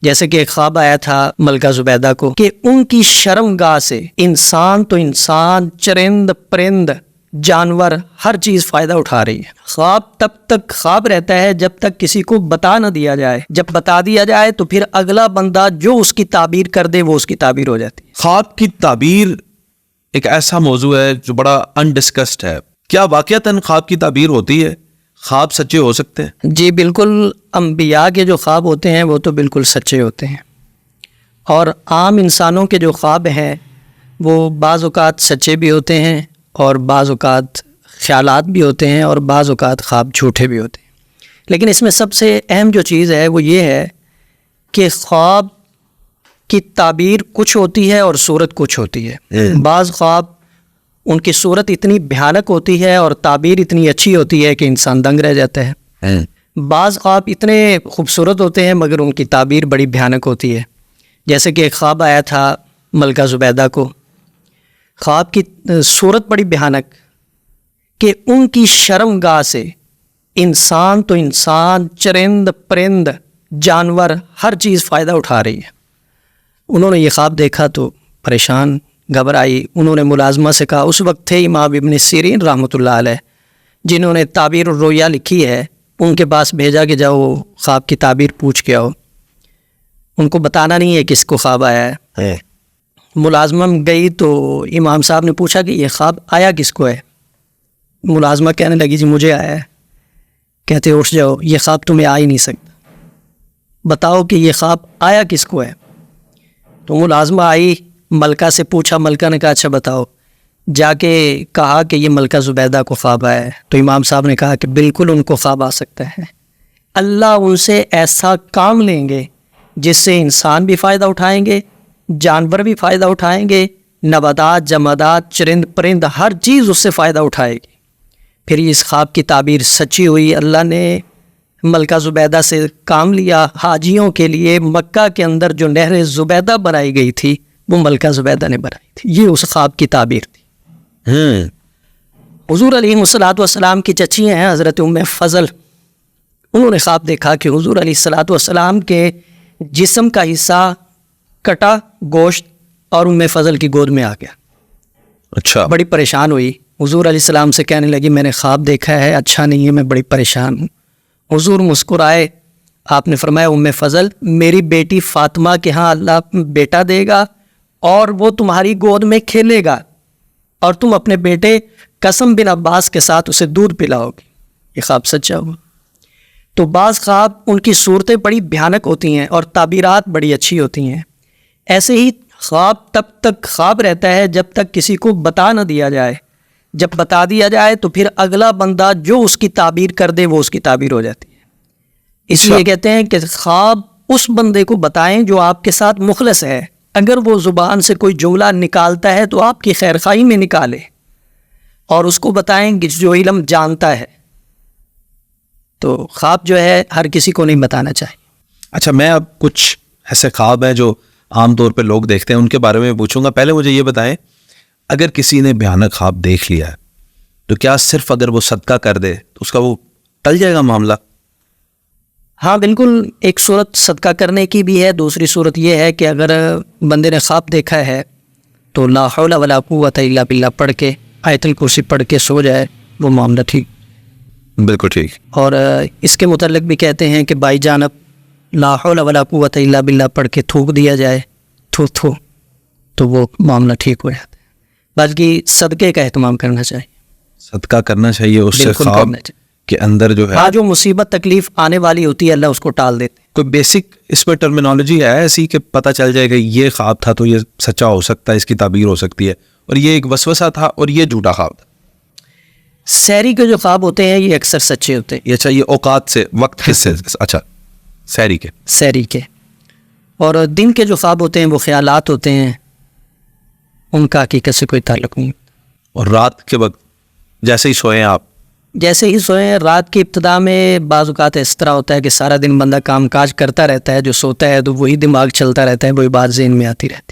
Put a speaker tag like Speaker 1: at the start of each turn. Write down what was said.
Speaker 1: جیسے کہ ایک خواب آیا تھا ملکہ زبیدہ کو کہ ان کی شرمگاہ سے انسان تو انسان، چرند پرند، جانور، ہر چیز فائدہ اٹھا رہی ہے۔ خواب تب تک خواب رہتا ہے جب تک کسی کو بتا نہ دیا جائے، جب بتا دیا جائے تو پھر اگلا بندہ جو اس کی تعبیر کر دے وہ اس کی تعبیر ہو جاتی ہے۔
Speaker 2: خواب کی تعبیر ایک ایسا موضوع ہے جو بڑا انڈسکسڈ ہے۔ کیا واقعتاً خواب کی تعبیر ہوتی ہے؟ خواب سچے ہو سکتے ہیں؟
Speaker 1: جی بالکل، انبیاء کے جو خواب ہوتے ہیں وہ تو بالکل سچے ہوتے ہیں، اور عام انسانوں کے جو خواب ہیں وہ بعض اوقات سچے بھی ہوتے ہیں اور بعض اوقات خیالات بھی ہوتے ہیں اور بعض اوقات خواب جھوٹے بھی ہوتے ہیں۔ لیکن اس میں سب سے اہم جو چیز ہے وہ یہ ہے کہ خواب کی تعبیر کچھ ہوتی ہے اور صورت کچھ ہوتی ہے۔ بعض خواب ان کی صورت اتنی بھیانک ہوتی ہے اور تعبیر اتنی اچھی ہوتی ہے کہ انسان دنگ رہ جاتا ہے۔ بعض خواب اتنے خوبصورت ہوتے ہیں مگر ان کی تعبیر بڑی بھیانک ہوتی ہے۔ جیسے کہ ایک خواب آیا تھا ملکہ زبیدہ کو، خواب کی صورت بڑی بھیانک کہ ان کی شرمگاہ سے انسان تو انسان، چرند پرند، جانور، ہر چیز فائدہ اٹھا رہی ہے۔ انہوں نے یہ خواب دیکھا تو پریشان، گھبرائی۔ انہوں نے ملازمہ سے کہا، اس وقت تھے امام ابن سیرین رحمۃ اللہ علیہ جنہوں نے تعبیر الرؤیا لکھی ہے، ان کے پاس بھیجا کہ جاؤ خواب کی تعبیر پوچھ کے آؤ۔ ان کو بتانا نہیں ہے کس کو خواب آیا ہے۔ ملازمہ گئی تو امام صاحب نے پوچھا کہ یہ خواب آیا کس کو ہے؟ ملازمہ کہنے لگی جی مجھے آیا ہے۔ کہتے اٹھ جاؤ، یہ خواب تمہیں آ ہی نہیں سکتا، بتاؤ کہ یہ خواب آیا کس کو ہے؟ تو ملازمہ آئی، ملکہ سے پوچھا، ملکہ نے کہا اچھا بتاؤ۔ جا کے کہا کہ یہ ملکہ زبیدہ کو خواب آیا ہے، تو امام صاحب نے کہا کہ بالکل ان کو خواب آ سکتا ہے، اللہ ان سے ایسا کام لیں گے جس سے انسان بھی فائدہ اٹھائیں گے، جانور بھی فائدہ اٹھائیں گے، نباتات، جمادات، چرند پرند، ہر چیز اس سے فائدہ اٹھائے گی۔ پھر اس خواب کی تعبیر سچی ہوئی۔ اللہ نے ملکہ زبیدہ سے کام لیا۔ حاجیوں کے لیے مکہ کے اندر جو نہر زبیدہ بنائی گئی تھی وہ ملکہ زبیدہ نے بنائی تھی۔ یہ اس خواب کی تعبیر تھی۔ حضور علیہ الصلوۃ والسلام کی چچی ہیں حضرت ام فضل، انہوں نے خواب دیکھا کہ حضور علیہ الصلوۃ والسلام کے جسم کا حصہ کٹا گوشت اور ام فضل کی گود میں آ گیا۔
Speaker 2: اچھا،
Speaker 1: بڑی پریشان ہوئی، حضور علیہ السلام سے کہنے لگی میں نے خواب دیکھا ہے، اچھا نہیں ہے، میں بڑی پریشان ہوں۔ حضور مسکرائے، آپ نے فرمایا ام فضل، میری بیٹی فاطمہ کے ہاں اللہ بیٹا دے گا اور وہ تمہاری گود میں کھیلے گا اور تم اپنے بیٹے قاسم بن عباس کے ساتھ اسے دودھ پلاؤ گی۔ یہ خواب سچا ہوا۔ تو بعض خواب ان کی صورتیں بڑی بھیانک ہوتی ہیں اور تعبیرات بڑی اچھی ہوتی ہیں۔ ایسے ہی خواب تب تک خواب رہتا ہے جب تک کسی کو بتا نہ دیا جائے، جب بتا دیا جائے تو پھر اگلا بندہ جو اس کی تعبیر کر دے وہ اس کی تعبیر ہو جاتی ہے۔ اس لیے کہتے ہیں کہ خواب اس بندے کو بتائیں جو آپ کے ساتھ مخلص ہے۔ اگر وہ زبان سے کوئی جملہ نکالتا ہے تو آپ کی خیر خواہی میں نکالے، اور اس کو بتائیں کہ جو علم جانتا ہے۔ تو خواب جو ہے ہر کسی کو نہیں بتانا چاہیے۔
Speaker 2: اچھا، میں اب کچھ ایسے خواب ہیں جو عام طور پہ لوگ دیکھتے ہیں، ان کے بارے میں پوچھوں گا۔ پہلے مجھے یہ بتائیں، اگر کسی نے بھیانک خواب دیکھ لیا ہے تو کیا صرف اگر وہ صدقہ کر دے تو اس کا وہ ٹل جائے گا معاملہ؟
Speaker 1: ہاں بالکل، ایک صورت صدقہ کرنے کی بھی ہے، دوسری صورت یہ ہے کہ اگر بندے نے خواب دیکھا ہے تو لا حول ولا قوت الا باللہ پڑھ کے، آیت الکرسی پڑھ کے سو جائے، وہ معاملہ ٹھیک،
Speaker 2: بالکل ٹھیک۔
Speaker 1: اور اس کے متعلق بھی کہتے ہیں کہ بائی جانب لا حول ولا قوت الا باللہ پڑھ کے تھوک دیا جائے، تھو تو وہ معاملہ ٹھیک ہو جاتا ہے۔ بلکہ صدقے کا اہتمام کرنا چاہیے،
Speaker 2: صدقہ کرنا چاہیے، اس سے
Speaker 1: بالکل
Speaker 2: خواب
Speaker 1: کرنا چاہیے۔
Speaker 2: کے اندر جو ہے
Speaker 1: ہاں، جو مصیبت تکلیف آنے والی ہوتی ہے اللہ اس کو ٹال دیتے۔
Speaker 2: کوئی بیسک اس میں ٹرمینالوجی ہے ایسی کہ پتہ چل جائے گا یہ خواب تھا تو یہ سچا ہو سکتا ہے، اس کی تعبیر ہو سکتی ہے، اور یہ ایک وسوسہ تھا اور یہ جھوٹا خواب تھا؟
Speaker 1: سحری کے جو خواب ہوتے ہیں یہ اکثر سچے ہوتے ہیں۔
Speaker 2: یہ اچھا، یہ اوقات سے، وقت کس سے؟ اچھا، سحری کے۔
Speaker 1: اور دن کے جو خواب ہوتے ہیں وہ خیالات ہوتے ہیں، ان کا حقیقت سے کوئی تعلق نہیں۔
Speaker 2: اور رات کے وقت جیسے ہی سوئیں آپ،
Speaker 1: جیسے ہی سوئیں، رات کی ابتدا میں بعض اوقات اس طرح ہوتا ہے کہ سارا دن بندہ کام کاج کرتا رہتا ہے، جو سوتا ہے تو وہی دماغ چلتا رہتا ہے، وہی بات ذہن میں آتی رہتی ہے۔